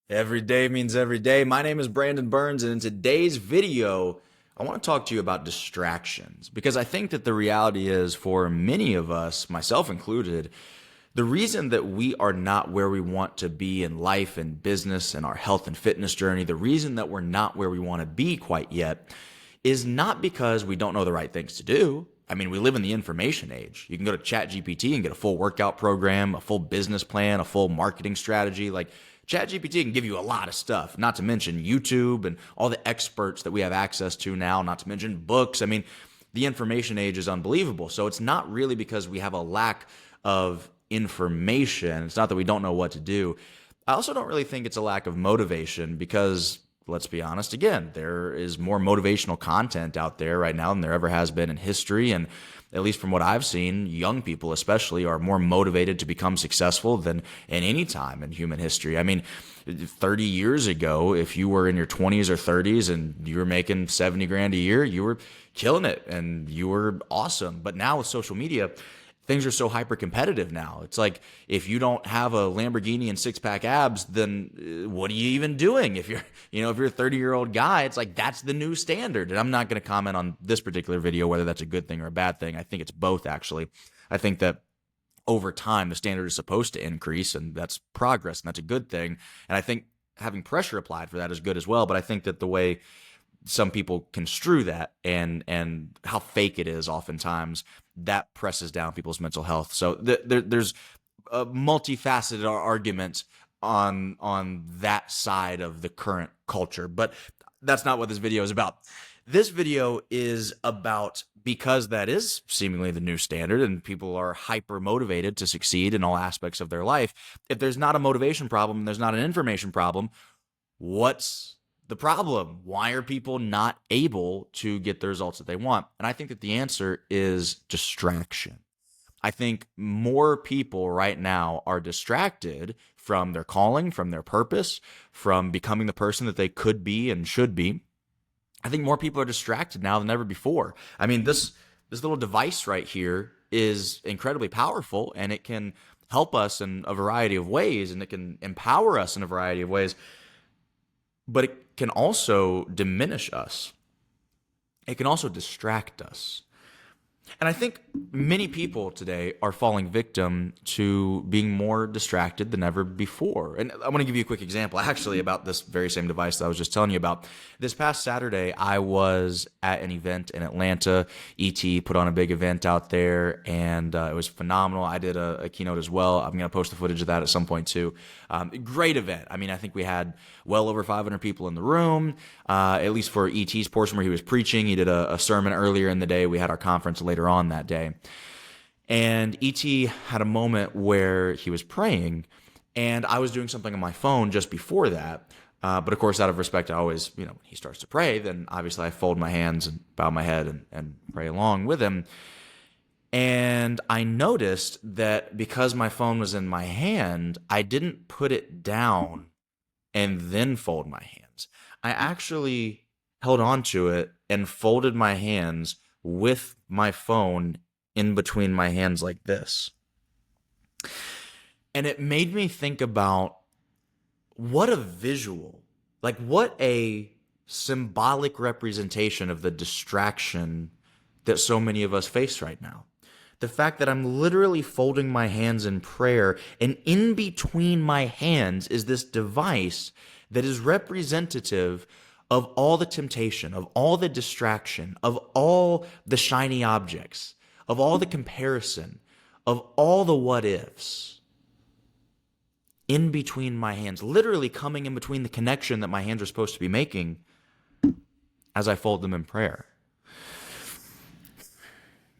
Every day means every day. My name is Brandon Burns, and in today's video, I want to talk to you about distractions because I think that the reality is for many of us, myself included, the reason that we are not where we want to be in life and business and our health and fitness journey, the reason that we're not where we want to be quite yet is not because we don't know the right things to do. I mean, we live in the information age. You can go to ChatGPT and get a full workout program, a full business plan, a full marketing strategy. Like ChatGPT can give you a lot of stuff, not to mention YouTube and all the experts that we have access to now, not to mention books. I mean, the information age is unbelievable. So it's not really because we have a lack of information. It's not that we don't know what to do. I also don't really think it's a lack of motivation because let's be honest again, there is more motivational content out there right now than there ever has been in history. And at least from what I've seen, young people especially are more motivated to become successful than in any time in human history. I mean, 30 years ago, if you were in your 20s or 30s and you were making 70 grand a year, you were killing it and you were awesome. But now with social media, things are so hyper competitive now. It's like if you don't have a Lamborghini and six pack abs, then what are you even doing? If you're a 30-year-old guy, it's like that's the new standard. And I'm not going to comment on this particular video whether that's a good thing or a bad thing. I think it's both actually. I think that over time the standard is supposed to increase and that's progress and that's a good thing. And I think having pressure applied for that is good as well. But I think that the way some people construe that and how fake it is oftentimes that presses down people's mental health. So there's a multifaceted argument on that side of the current culture, but that's not what this video is about. This video is about because that is seemingly the new standard and people are hyper motivated to succeed in all aspects of their life. If there's not a motivation problem, there's not an information problem, what's the problem? Why are people not able to get the results that they want? And I think that the answer is distraction. I think more people right now are distracted from their calling, from their purpose, from becoming the person that they could be and should be. I think more people are distracted now than ever before. I mean, this little device right here is incredibly powerful and it can help us in a variety of ways and it can empower us in a variety of ways, but it can also diminish us. It can also distract us. And I think many people today are falling victim to being more distracted than ever before. And I want to give you a quick example, actually, about this very same device that I was just telling you about. This past Saturday, I was at an event in Atlanta. ET put on a big event out there, and it was phenomenal. I did a keynote as well. I'm going to post the footage of that at some point, too. Great event. I mean, I think we had well over 500 people in the room, at least for ET's portion where he was preaching. He did a sermon earlier in the day. We had our conference later on that day. And E.T. had a moment where he was praying, and I was doing something on my phone just before that. But of course, out of respect, I always, when he starts to pray, then obviously I fold my hands and bow my head and pray along with him. And I noticed that because my phone was in my hand, I didn't put it down and then fold my hands. I actually held on to it and folded my hands with my phone in between my hands like this. And it made me think about what a visual, like what a symbolic representation of the distraction that so many of us face right now. The fact that I'm literally folding my hands in prayer, and in between my hands is this device that is representative of all the temptation, of all the distraction, of all the shiny objects, of all the comparison, of all the what ifs. In between my hands, literally coming in between the connection that my hands are supposed to be making as I fold them in prayer.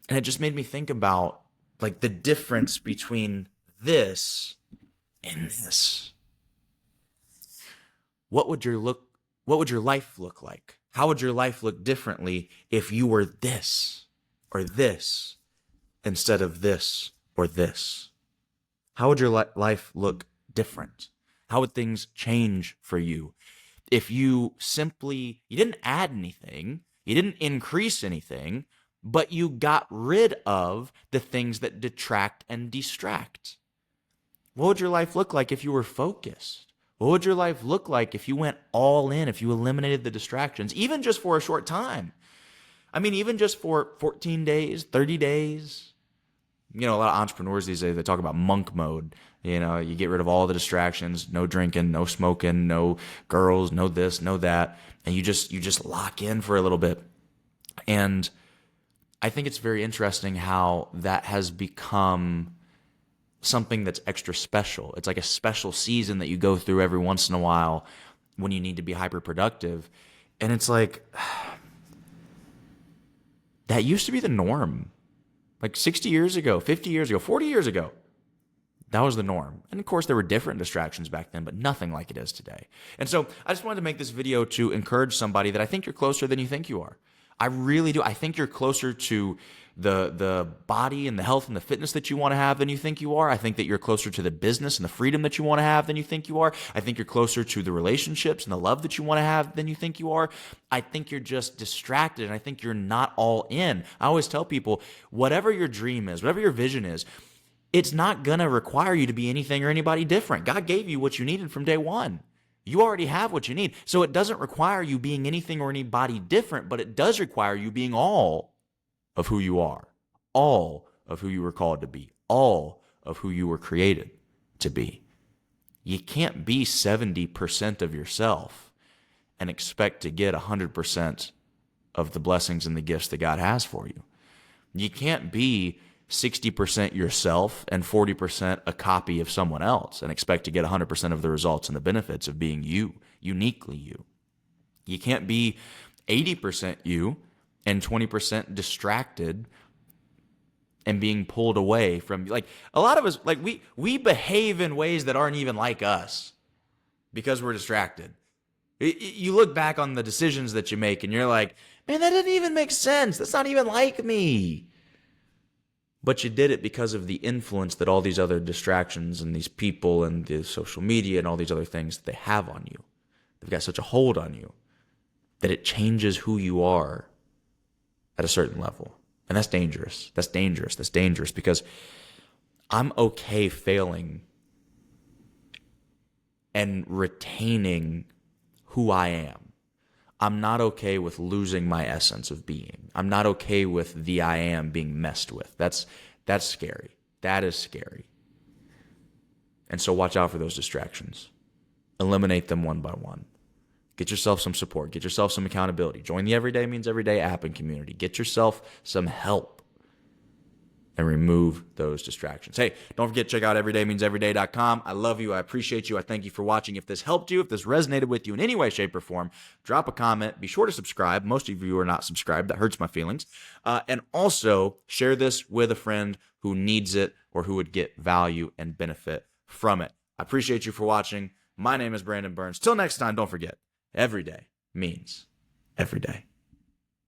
And it just made me think about like the difference between this and this. What would your life look like? How would your life look differently if you were this or this instead of this or this? How would your life look different? How would things change for you if you didn't add anything, you didn't increase anything, but you got rid of the things that detract and distract? What would your life look like if you were focused? What would your life look like if you went all in, if you eliminated the distractions, even just for a short time? I mean, even just for 14 days, 30 days. A lot of entrepreneurs these days, they talk about monk mode. You get rid of all the distractions, no drinking, no smoking, no girls, no this, no that. And you just lock in for a little bit. And I think it's very interesting how that has become something that's extra special. It's like a special season that you go through every once in a while when you need to be hyper productive. And it's like, that used to be the norm. Like 60 years ago, 50 years ago, 40 years ago, that was the norm. And of course, there were different distractions back then, but nothing like it is today. And so I just wanted to make this video to encourage somebody that I think you're closer than you think you are. I really do. I think you're closer to the body and the health and the fitness that you want to have than you think you are. I think that you're closer to the business and the freedom that you want to have than you think you are. I think you're closer to the relationships and the love that you want to have than you think you are. I think you're just distracted, and I think you're not all in. I always tell people, whatever your dream is, whatever your vision is, it's not going to require you to be anything or anybody different. God gave you what you needed from day one. You already have what you need. So it doesn't require you being anything or anybody different, but it does require you being all of who you are, all of who you were called to be, all of who you were created to be. You can't be 70% of yourself and expect to get 100% of the blessings and the gifts that God has for you. You can't be 60% yourself and 40% a copy of someone else and expect to get 100% of the results and the benefits of being you, uniquely you. You can't be 80% you and 20% distracted and being pulled away from, like, a lot of us, like, we behave in ways that aren't even like us because we're distracted. You look back on the decisions that you make and you're like, man, that didn't even make sense. That's not even like me. But you did it because of the influence that all these other distractions and these people and the social media and all these other things that they have on you. They've got such a hold on you that it changes who you are at a certain level. And that's dangerous. That's dangerous. That's dangerous because I'm okay failing and retaining who I am. I'm not okay with losing my essence of being. I'm not okay with the I am being messed with. That's scary. That is scary. And so watch out for those distractions. Eliminate them one by one. Get yourself some support. Get yourself some accountability. Join the Everyday Means Everyday app and community. Get yourself some help and remove those distractions. Hey, don't forget, check out everydaymeanseveryday.com. I love you. I appreciate you. I thank you for watching. If this helped you, if this resonated with you in any way, shape, or form, drop a comment. Be sure to subscribe. Most of you are not subscribed. That hurts my feelings. And also share this with a friend who needs it or who would get value and benefit from it. I appreciate you for watching. My name is Brandon Burns. Till next time, don't forget, every day means every day.